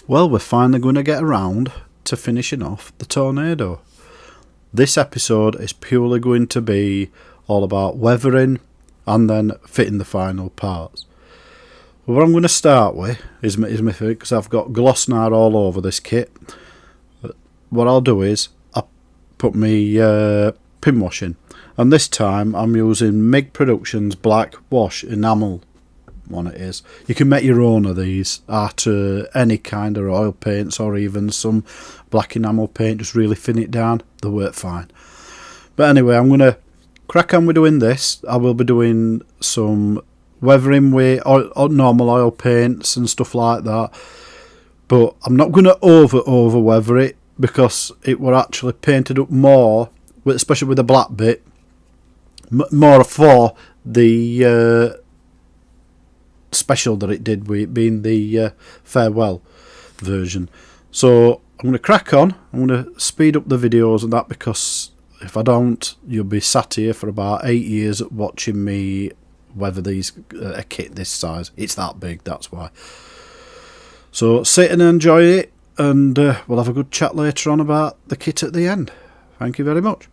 Well, we're finally going to get around to finishing off the tornado. This episode is purely going to be all about weathering and then fitting the final parts. What I'm going to start with is my because I've got Glossnar all over this kit. What I'll do is I'll put my pin washing, and this time I'm using MIG Productions Black Wash Enamel one it is. You can make your own of these out of any kind of oil paints or even some black enamel paint, just really thin it down, they work fine. But anyway, I'm going to crack on with doing this. I will be doing some weathering with normal oil paints and stuff like that, but I'm not going to over weather it because it were actually painted up more, especially with the black bit, more for the special that it did with being the farewell version. So I'm going to crack on. I'm going to speed up the videos and that, because if I don't, you'll be sat here for about 8 years watching me weather these a kit this size. It's that big, that's why. So sit and enjoy it, and we'll have a good chat later on about the kit at the end. Thank you very much.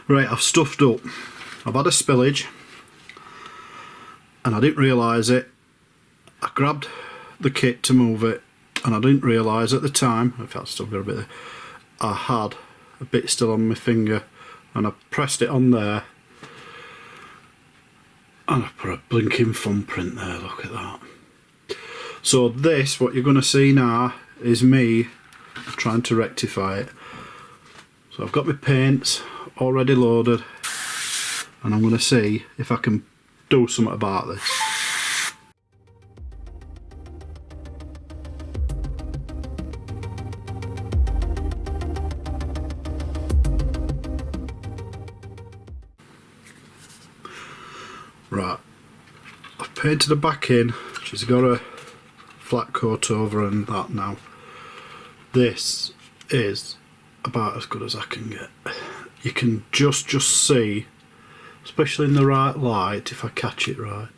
Right, I've stuffed up. I've had a spillage and I didn't realise it. I grabbed the kit to move it and I didn't realise at the time, in fact I've still got a bit there, I had a bit still on my finger and I pressed it on there and I put a blinking thumbprint there, look at that. So this, what you're going to see now, is me trying to rectify it. So I've got my paints already loaded and I'm going to see if I can do something about this. Right, I've painted the back in, she's got a flat coat over and that now. This is about as good as I can get. You can just see, especially in the right light, if I catch it right,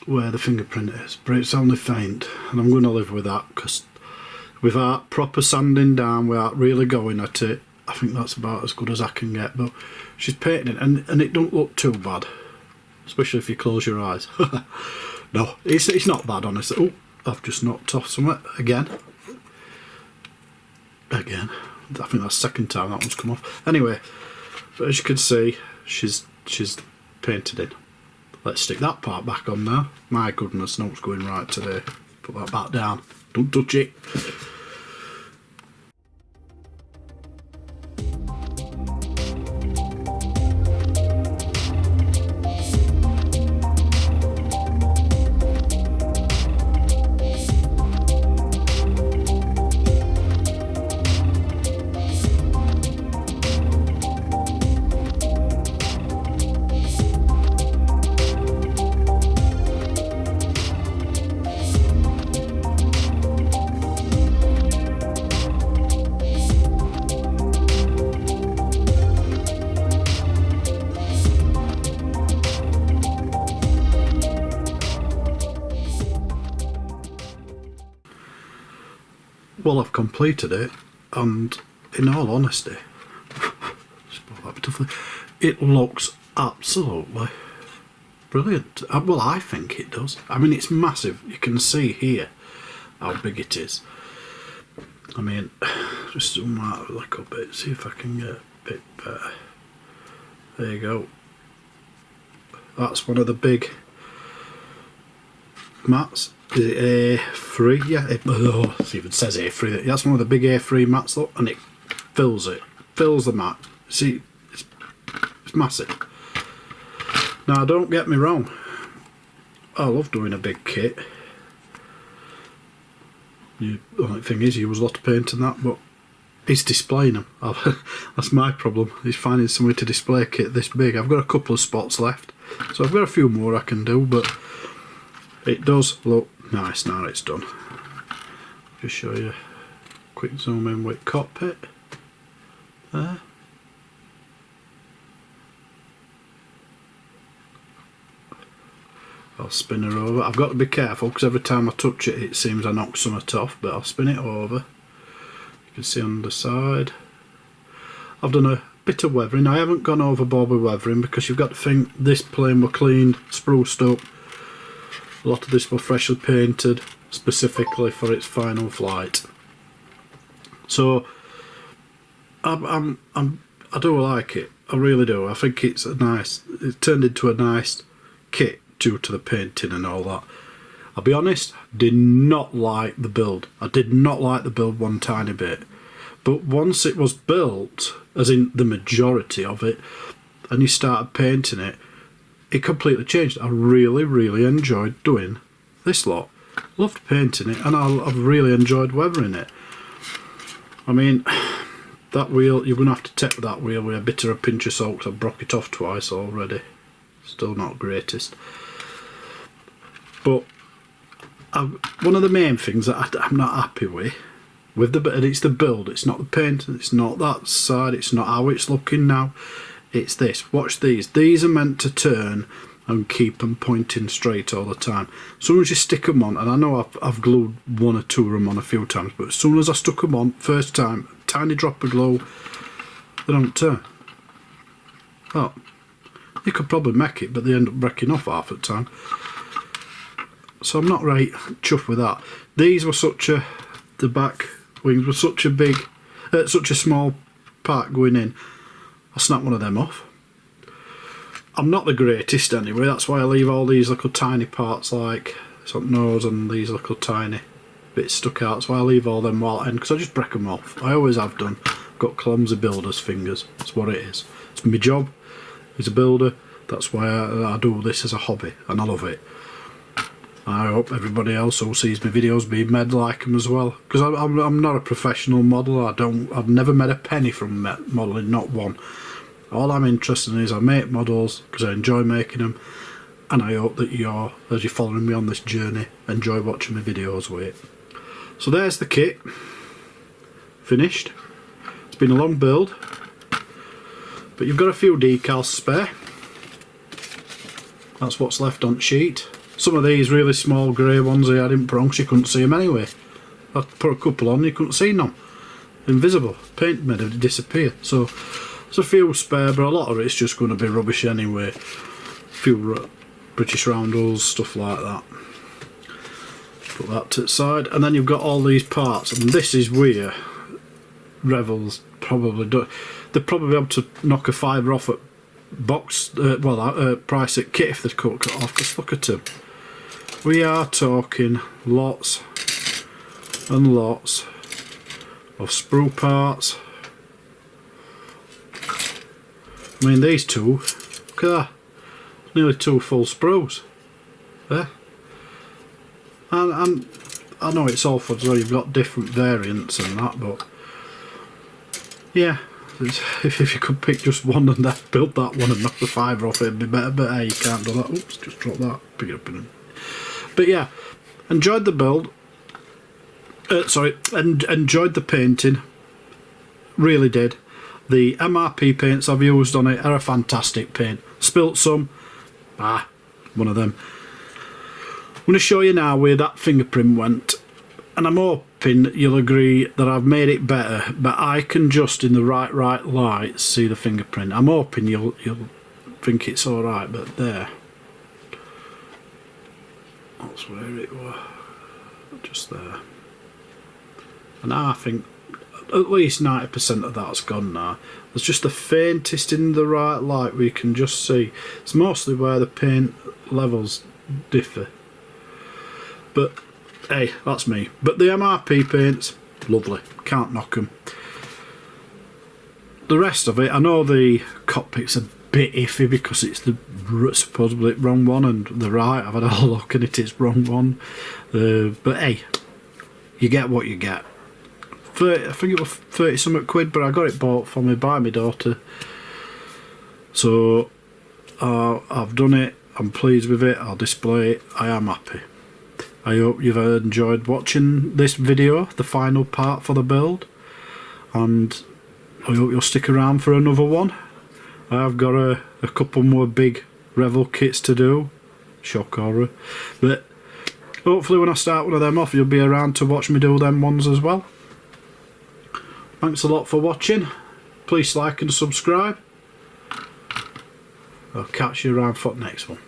where the fingerprint is, but it's only faint and I'm going to live with that because without proper sanding down, without really going at it, I think that's about as good as I can get. But she's painting it and it don't look too bad, especially if you close your eyes. No, it's not bad, honestly. Oh, I've just knocked off something again. I think that's the second time that one's come off. Anyway, but as you can see, she's painted in. Let's stick that part back on now. My goodness, no, it's going right today. Put that back down. Don't touch it. Well, I've completed it, and in all honesty, it looks absolutely brilliant. Well, I think it does. I mean, it's massive. You can see here how big it is. I mean, just zoom out a little bit, see if I can get a bit better. There you go. That's one of the big mats. Is it A3? Yeah, it even says A3. That's one of the big A3 mats, look, and it fills the mat. See, it's massive. Now, don't get me wrong, I love doing a big kit. The only thing is, you use a lot of paint and that, but it's displaying them. That's my problem, is finding somewhere to display a kit this big. I've got a couple of spots left, so I've got a few more I can do, but it does look nice now it's done. Just show you a quick zoom in with cockpit there. I'll spin her over. I've got to be careful because every time I touch it, it seems I knock something off, but I'll spin it over. You can see on the side I've done a bit of weathering. I haven't gone overboard with weathering because you've got to think this plane were cleaned, spruced up. A lot of this was freshly painted specifically for its final flight. So I do like it. I really do. I think it's it turned into a nice kit due to the painting and all that. I'll be honest, did not like the build. I did not like the build one tiny bit. But once it was built, as in the majority of it, and you started painting it, it completely changed. I really enjoyed doing this lot. Loved painting it, and I've really enjoyed weathering it. I mean, that wheel, you're going to have to take that wheel with a bit of a pinch of salt because I've broke it off twice already. Still not greatest. But one of the main things that I'm not happy with and it's the build, it's not the paint, it's not that side, it's not how it's looking now. It's this. Watch these. These are meant to turn and keep them pointing straight all the time. As soon as you stick them on, and I know I've glued one or two of them on a few times, but as soon as I stuck them on, first time, tiny drop of glue, they don't turn. Oh, you could probably make it, but they end up breaking off half the time. So I'm not right chuffed with that. These were the back wings were such a small part going in. I snapped one of them off. I'm not the greatest anyway, that's why I leave all these little tiny parts like this up nose and these little tiny bits stuck out. That's why I leave all them while end, because I just break them off. I always have done. I've got clumsy builder's fingers. That's what it is. It's my job as a builder. That's why I do this as a hobby, and I love it. I hope everybody else who sees my videos being made like them as well, because I'm not a professional model. I've never made a penny from modelling, not one. All I'm interested in is I make models because I enjoy making them, and I hope that as you're following me on this journey, enjoy watching my videos with it. So there's the kit, finished. It's been a long build, but you've got a few decals spare. That's what's left on sheet. Some of these really small grey ones I had in prongs, you couldn't see them anyway. I put a couple on, you couldn't see none. Invisible, paint made it disappear. So there's a few spare, but a lot of it's just going to be rubbish anyway. A few British roundels, stuff like that. Put that to the side, and then you've got all these parts, and this is where Revell's probably do. They're probably able to knock a £5 off at price at kit if they cut off. Because look at them. We are talking lots and lots of sprue parts. I mean, these two, look at that, nearly 2 full sprues there. And I know it's awful as well, you've got different variants and that, but yeah, if you could pick just one and then build that one and knock the £5 off, it'd be better, but hey, you can't do that. Oops, just drop that, pick it up in it. But yeah, enjoyed the build, enjoyed the painting, really did. The MRP paints I've used on it are a fantastic paint. Spilt some, one of them. I'm going to show you now where that fingerprint went, and I'm hoping you'll agree that I've made it better, but I can just in the right light see the fingerprint. I'm hoping you'll think it's alright, but there. That's where it was, just there. And I think at least 90% of that's gone now. There's just the faintest in the right light we can just see. It's mostly where the paint levels differ. But hey, that's me. But the MRP paints, lovely. Can't knock them. The rest of it, I know the cockpit's a bit iffy because it's the supposedly wrong one, and the right, I've had a look and it is wrong one. But hey, you get what you get. I think it was 30 something quid, but I got it bought for me by my daughter. So I've done it. I'm pleased with it. I'll display it. I am happy. I hope you've enjoyed watching this video, the final part for the build, and I hope you'll stick around for another one. I've got a couple more big Revell kits to do, shock horror, but hopefully when I start one of them off you'll be around to watch me do them ones as well. Thanks a lot for watching. Please like and subscribe. I'll catch you around for the next one.